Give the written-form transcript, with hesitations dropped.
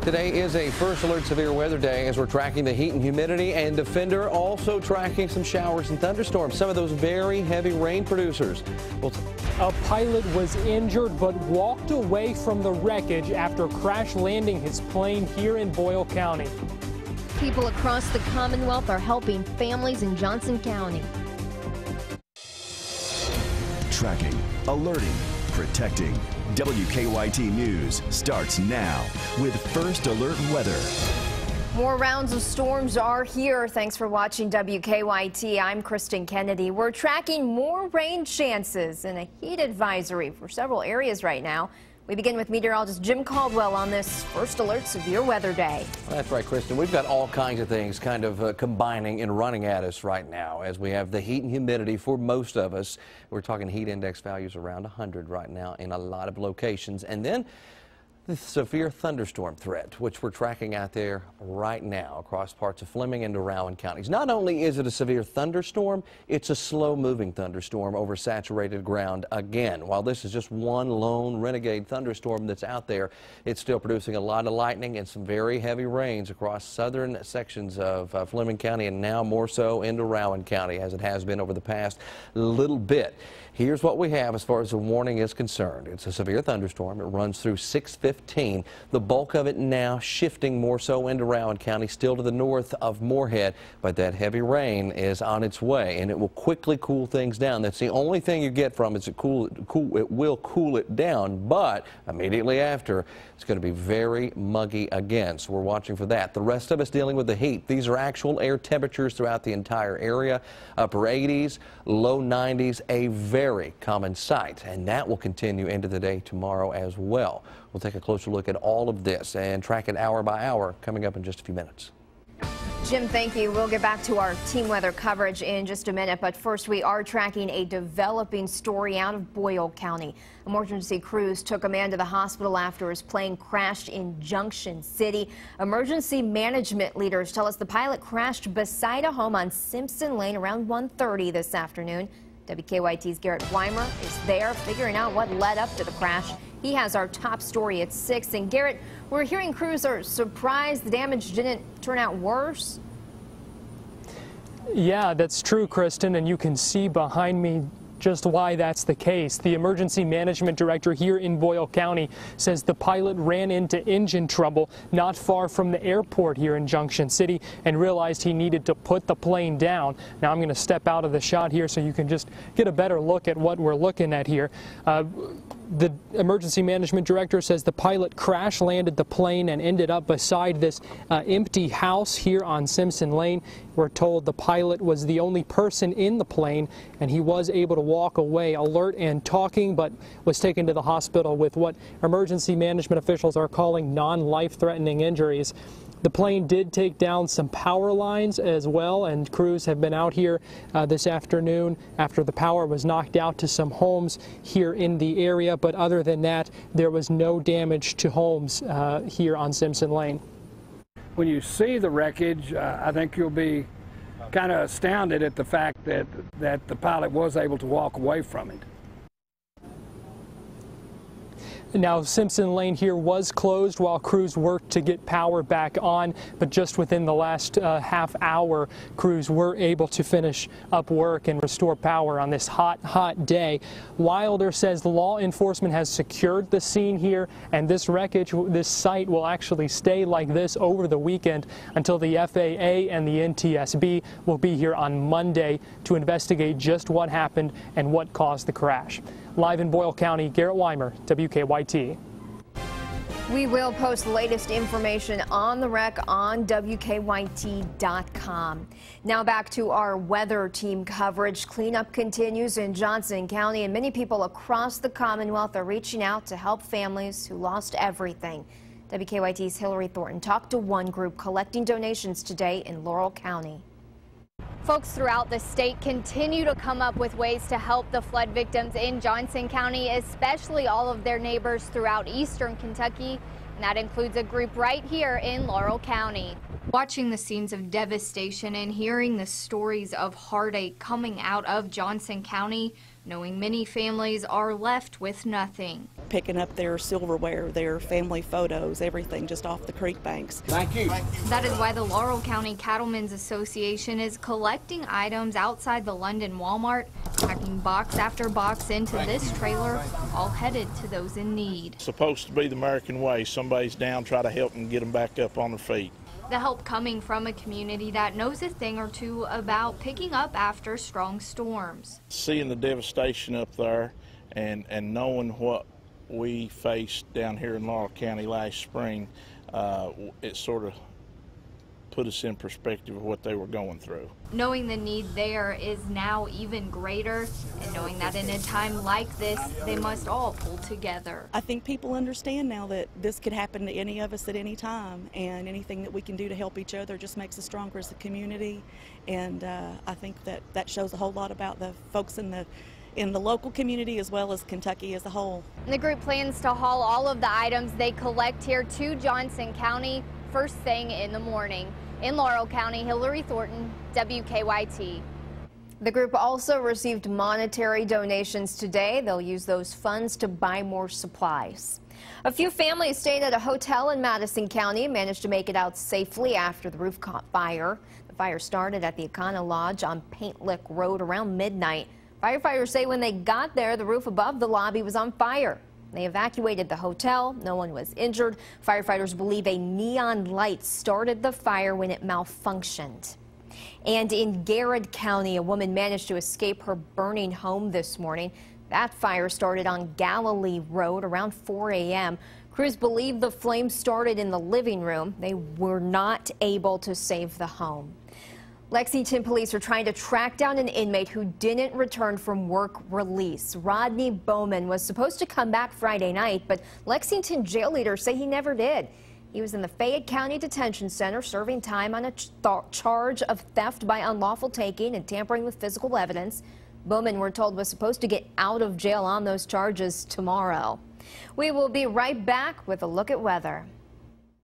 Today is a first alert severe weather day as we're tracking the heat and humidity, and Defender also tracking some showers and thunderstorms, some of those very heavy rain producers. A pilot was injured but walked away from the wreckage after crash landing his plane here in Boyle County. People across the Commonwealth are helping families in Johnson County. Tracking, alerting, protecting. WKYT News starts now with First Alert Weather. More rounds of storms are here. Thanks for watching WKYT. I'm Kristen Kennedy. We're tracking more rain chances and a heat advisory for several areas right now. We begin with meteorologist Jim Caldwell on this First Alert Severe Weather Day. That's right, Kristen. We've got all kinds of things kind of combining and running at us right now as we have the heat and humidity for most of us. We're talking heat index values around 100 right now in a lot of locations. And then the severe thunderstorm threat, which we're tracking out there right now across parts of Fleming and Rowan counties. Not only is it a severe thunderstorm, it's a slow-moving thunderstorm over saturated ground again. While this is just one lone renegade thunderstorm that's out there, it's still producing a lot of lightning and some very heavy rains across southern sections of Fleming County, and now more so into Rowan County, as it has been over the past little bit. Here's what we have as far as the warning is concerned. It's a severe thunderstorm. It runs through 6:15. The bulk of it now shifting more so into Rowan County, still to the north of Moorhead, but that heavy rain is on its way, and it will quickly cool things down. That's the only thing you get from it. It will cool it down, but immediately after, it's going to be very muggy again, so we're watching for that. The rest of us dealing with the heat. These are actual air temperatures throughout the entire area. Upper 80s, low 90s, a very common sight, and that will continue into the day tomorrow as well. We'll take a closer look at all of this and track it hour by hour coming up in just a few minutes. Jim, thank you. We'll get back to our team weather coverage in just a minute, but first we are tracking a developing story out of Boyle County. Emergency crews took a man to the hospital after his plane crashed in Junction City. Emergency management leaders tell us the pilot crashed beside a home on Simpson Lane around 1:30 this afternoon. WKYT's Garrett Weimer is there figuring out what led up to the crash. He has our top story at 6. And Garrett, we're hearing crews are surprised the damage didn't turn out worse. Yeah, that's true, Kristen, and you can see behind me just why that's the case. The emergency management director here in Boyle County says the pilot ran into engine trouble not far from the airport here in Junction City and realized he needed to put the plane down. Now I'm going to step out of the shot here so you can just get a better look at what we're looking at here. The emergency management director says the pilot crash landed the plane and ended up beside this empty house here on Simpson Lane. We're told the pilot was the only person in the plane, and he was able to walk away alert and talking, but was taken to the hospital with what emergency management officials are calling non-life-threatening injuries. The plane did take down some power lines as well, and crews have been out here this afternoon after the power was knocked out to some homes here in the area. But other than that, there was no damage to homes here on Simpson Lane. When you see the wreckage, I think you'll be kind of astounded at the fact that the pilot was able to walk away from it. Now, Simpson Lane here was closed while crews worked to get power back on, but just within the last half hour, crews were able to finish up work and restore power on this hot day. Wilder says law enforcement has secured the scene here, and this wreckage, this site will actually stay like this over the weekend until the FAA and the NTSB will be here on Monday to investigate just what happened and what caused the crash. Live in Boyle County, Garrett Weimer, WKYT. We will post the latest information on the wreck on WKYT.com. Now back to our weather team coverage. Cleanup continues in Johnson County, and many people across the Commonwealth are reaching out to help families who lost everything. WKYT's Hillary Thornton talked to one group collecting donations today in Laurel County. Folks throughout the state continue to come up with ways to help the flood victims in Johnson County, especially all of their neighbors throughout eastern Kentucky, and that includes a group right here in Laurel County. Watching the scenes of devastation and hearing the stories of heartache coming out of Johnson County knowing many families are left with nothing. Picking up their silverware, their family photos, everything just off the creek banks. Thank you. That is why the Laurel County Cattlemen's Association is collecting items outside the London Walmart, packing box after box into this trailer, all headed to those in need. It's supposed to be the American way. Somebody's down, try to help them get them back up on their feet. The help coming from a community that knows a thing or two about picking up after strong storms. Seeing the devastation up there and knowing what we faced down here in Laurel County last spring, it sort of put us in perspective of what they were going through. Knowing the need there is now even greater, and knowing that in a time like this, they must all pull together. I think people understand now that this could happen to any of us at any time, and anything that we can do to help each other just makes us stronger as a community. And I think that shows a whole lot about the folks in the local community as well as Kentucky as a whole. The group plans to haul all of the items they collect here to Johnson County first thing in the morning. In Laurel County, Hillary Thornton, WKYT. The group also received monetary donations today. They'll use those funds to buy more supplies. A few families staying at a hotel in Madison County managed to make it out safely after the roof caught fire. The fire started at the Econo Lodge on Paint Lick Road around midnight. Firefighters say when they got there, the roof above the lobby was on fire. They evacuated the hotel. No one was injured. Firefighters believe a neon light started the fire when it malfunctioned. And in Garrett County, a woman managed to escape her burning home this morning. That fire started on Galilee Road around 4 a.m. Crews believe the flames started in the living room. They were not able to save the home. Lexington police are trying to track down an inmate who didn't return from work release. Rodney Bowman was supposed to come back Friday night, but Lexington jail leaders say he never did. He was in the Fayette County Detention Center serving time on a charge of theft by unlawful taking and tampering with physical evidence. Bowman, we're told, was supposed to get out of jail on those charges tomorrow. We will be right back with a look at weather.